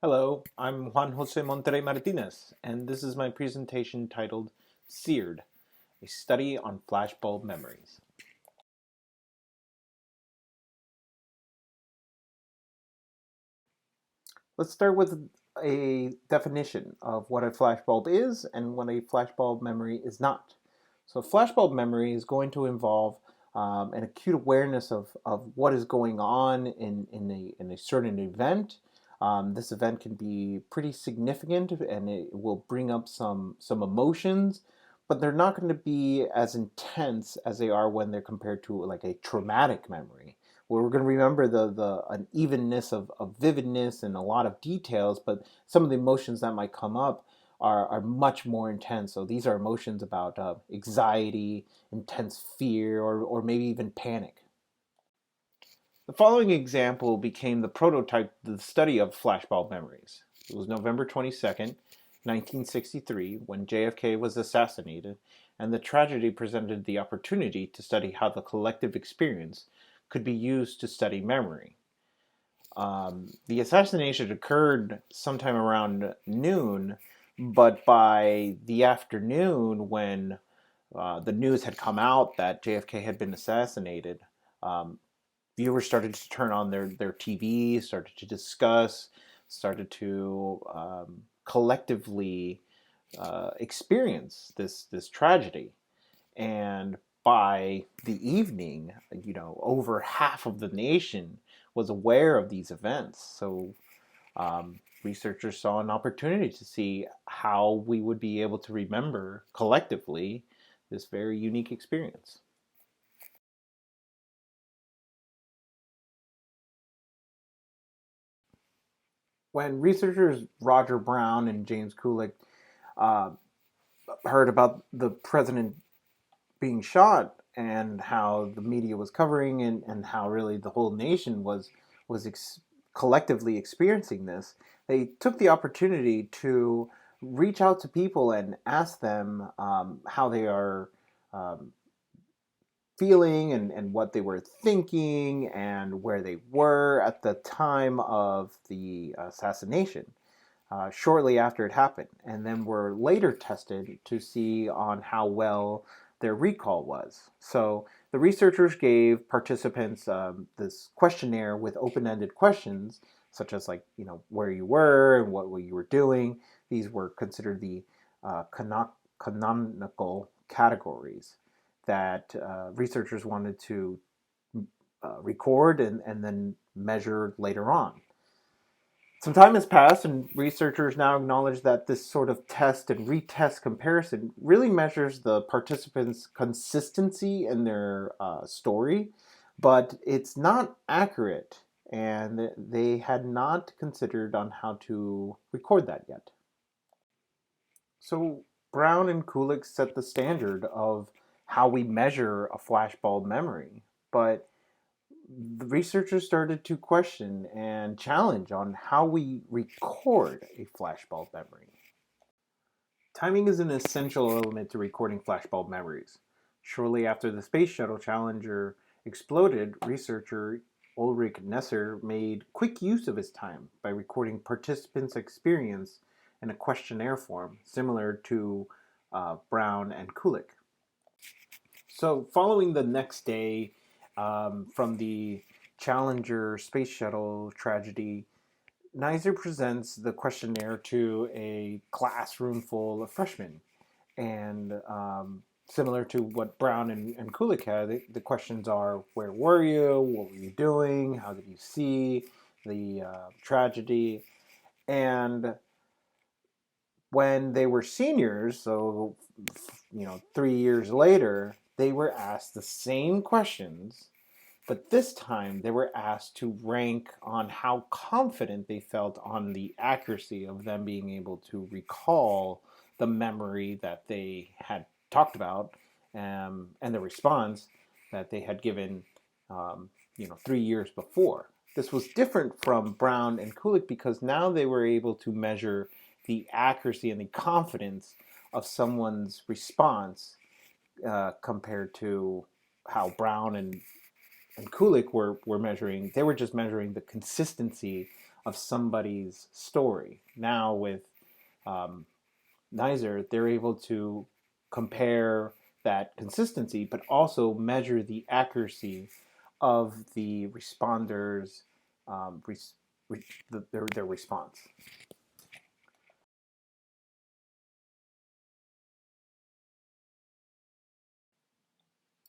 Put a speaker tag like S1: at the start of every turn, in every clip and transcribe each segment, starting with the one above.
S1: Hello, I'm Juan Jose Monterrey Martinez, and this is my presentation titled Seared, a study on flashbulb memories. Let's start with a definition of what a flashbulb is and what a flashbulb memory is not. So, flashbulb memory is going to involve an acute awareness of what is going on in a certain event. This event can be pretty significant and it will bring up some emotions, but they're not going to be as intense as they are when they're compared to like a traumatic memory where we're going to remember the unevenness of vividness and a lot of details, but some of the emotions that might come up are much more intense. So these are emotions about anxiety, intense fear, or maybe even panic. The following example became the prototype of the study of flashbulb memories. It was November 22nd, 1963, when JFK was assassinated, and the tragedy presented the opportunity to study how the collective experience could be used to study memory. The assassination occurred sometime around noon, but by the afternoon, when the news had come out that JFK had been assassinated, um, viewers started to turn on their TV, started to discuss, started to collectively experience this tragedy. And by the evening, over half of the nation was aware of these events. So researchers saw an opportunity to see how we would be able to remember collectively this very unique experience. When researchers Roger Brown and James Kulik uh, heard about the president being shot and how the media was covering and how really the whole nation was collectively experiencing this, they took the opportunity to reach out to people and ask them how they are um, feeling and what they were thinking and where they were at the time of the assassination. Shortly after it happened, and then were later tested to see on how well their recall was. So the researchers gave participants this questionnaire with open-ended questions, such as like where you were and what you were doing. These were considered the canonical categories that researchers wanted to record and then measure later on. Some time has passed, and researchers now acknowledge that this sort of test and retest comparison really measures the participants' consistency in their story, but it's not accurate, and they had not considered on how to record that yet. So Brown and Kulik set the standard of how we measure a flashbulb memory, but the researchers started to question and challenge on how we record a flashbulb memory. Timing is an essential element to recording flashbulb memories. Shortly after the Space Shuttle Challenger exploded, researcher Ulrich Nesser made quick use of his time by recording participants' experience in a questionnaire form, similar to Brown and Kulik. So, following the next day from the Challenger space shuttle tragedy, Nizer presents the questionnaire to a classroom full of freshmen. And similar to what Brown and Kulik had, the questions are: where were you? What were you doing? How did you see the tragedy? And when they were seniors, so 3 years later, they were asked the same questions, but this time they were asked to rank on how confident they felt on the accuracy of them being able to recall the memory that they had talked about, and the response that they had given 3 years before. This was different from Brown and Kulik because now they were able to measure the accuracy and the confidence of someone's response compared to how Brown and Kulik were measuring. They were just measuring the consistency of somebody's story. Now with Nizer, they're able to compare that consistency, but also measure the accuracy of the responders' res- their response.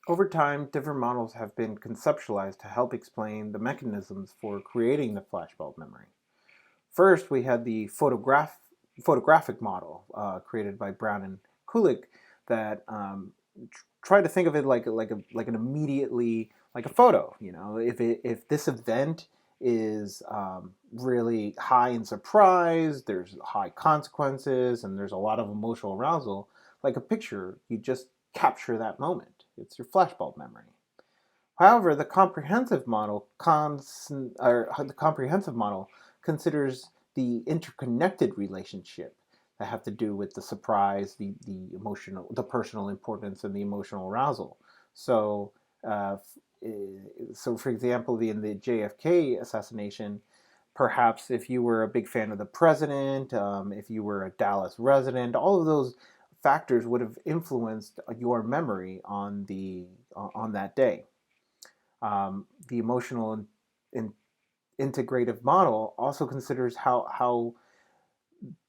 S1: Over time, different models have been conceptualized to help explain the mechanisms for creating the flashbulb memory. First, we had the photographic model created by Brown and Kulik that try to think of it like an immediately like a photo. You know, if this event is really high in surprise, there's high consequences, and there's a lot of emotional arousal. Like a picture, you just capture that moment. It's your flashbulb memory. However, the comprehensive model considers the interconnected relationship that have to do with the surprise, the personal importance, and the emotional arousal. So, uh, so for example, in the JFK assassination, perhaps if you were a big fan of the president, if you were a Dallas resident, all of those factors would have influenced your memory on that day. The emotional and integrative model also considers how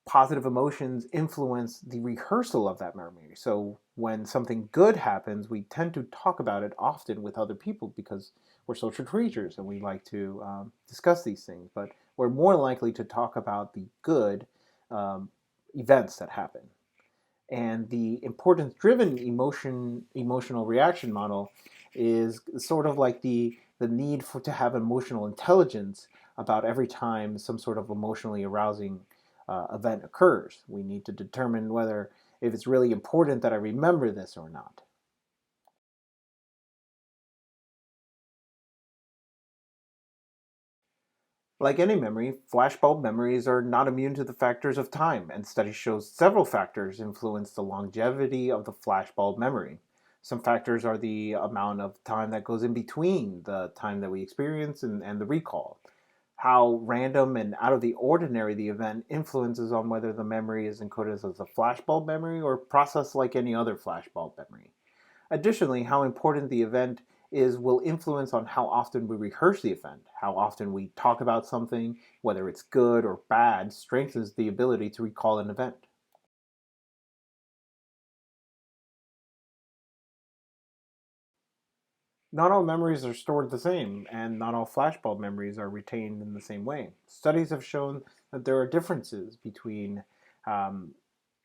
S1: positive emotions influence the rehearsal of that memory. So when something good happens, we tend to talk about it often with other people because we're social creatures and we like to discuss these things. But we're more likely to talk about the good um, events that happen. And the importance-driven emotional reaction model is sort of like the need to have emotional intelligence about every time some sort of emotionally arousing event occurs. We need to determine whether if it's really important that I remember this or not. Like any memory, flashbulb memories are not immune to the factors of time, and studies show several factors influence the longevity of the flashbulb memory. Some factors are the amount of time that goes in between the time that we experience and the recall. How random and out of the ordinary the event influences on whether the memory is encoded as a flashbulb memory or processed like any other flashbulb memory. Additionally, how important the event is will influence on how often we rehearse the event. How often we talk about something, whether it's good or bad, strengthens the ability to recall an event. Not all memories are stored the same, and not all flashbulb memories are retained in the same way. Studies have shown that there are differences between um,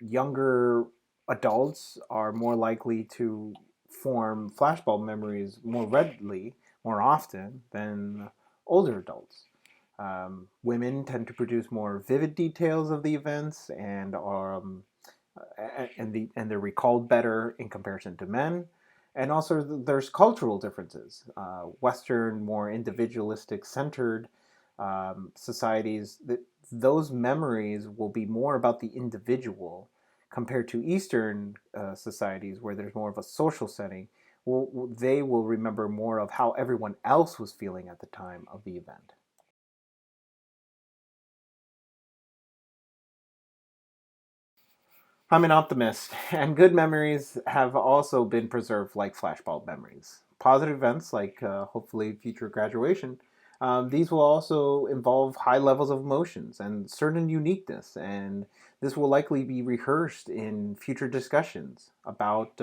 S1: younger adults are more likely to form flashbulb memories more readily, more often than older adults. Women tend to produce more vivid details of the events and they're recalled better in comparison to men. And also, there's cultural differences. Western, more individualistic centered societies, those memories will be more about the individual compared to Eastern societies where there's more of a social setting. They will remember more of how everyone else was feeling at the time of the event. I'm an optimist, and good memories have also been preserved like flashbulb memories. Positive events, like hopefully future graduation, these will also involve high levels of emotions and certain uniqueness, and this will likely be rehearsed in future discussions about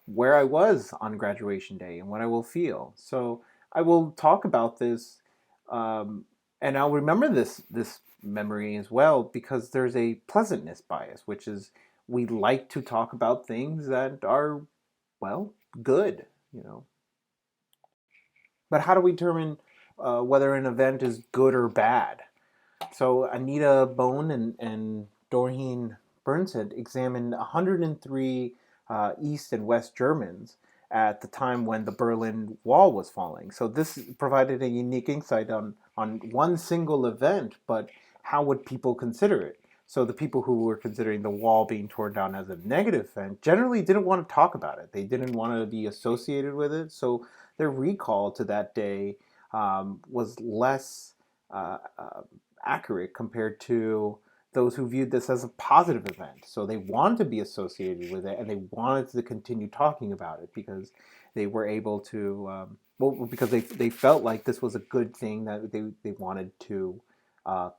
S1: where I was on graduation day and what I will feel. So I will talk about this, um, and I'll remember this memory as well because there's a pleasantness bias, which is we like to talk about things that are well good, you know. But how do we determine whether an event is good or bad? So Anita Bone and Doreen Bernstein examined 103 East and West Germans at the time when the Berlin Wall was falling. So this provided a unique insight on one single event, but how would people consider it? So the people who were considering the wall being torn down as a negative event generally didn't want to talk about it. They didn't want to be associated with it. So their recall to that day was less accurate compared to those who viewed this as a positive event. So they wanted to be associated with it, and they wanted to continue talking about it because they were able to, well, because they felt like this was a good thing that they wanted to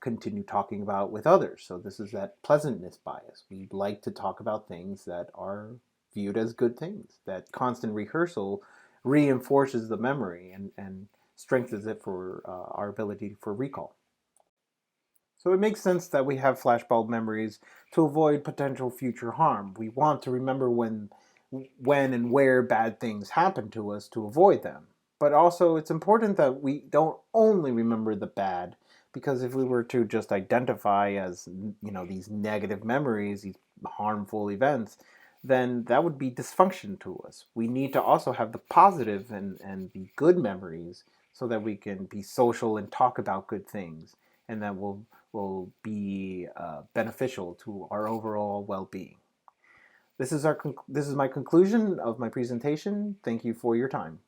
S1: continue talking about with others. So this is that pleasantness bias. We like to talk about things that are viewed as good things. That constant rehearsal reinforces the memory and strengthens it for our ability for recall. So it makes sense that we have flashbulb memories to avoid potential future harm. We want to remember when and where bad things happen to us to avoid them. But also it's important that we don't only remember the bad, because if we were to just identify as, these negative memories, these harmful events, then that would be dysfunction to us. We need to also have the positive and the good memories so that we can be social and talk about good things, and that will be beneficial to our overall well-being. This is my conclusion of my presentation. Thank you for your time.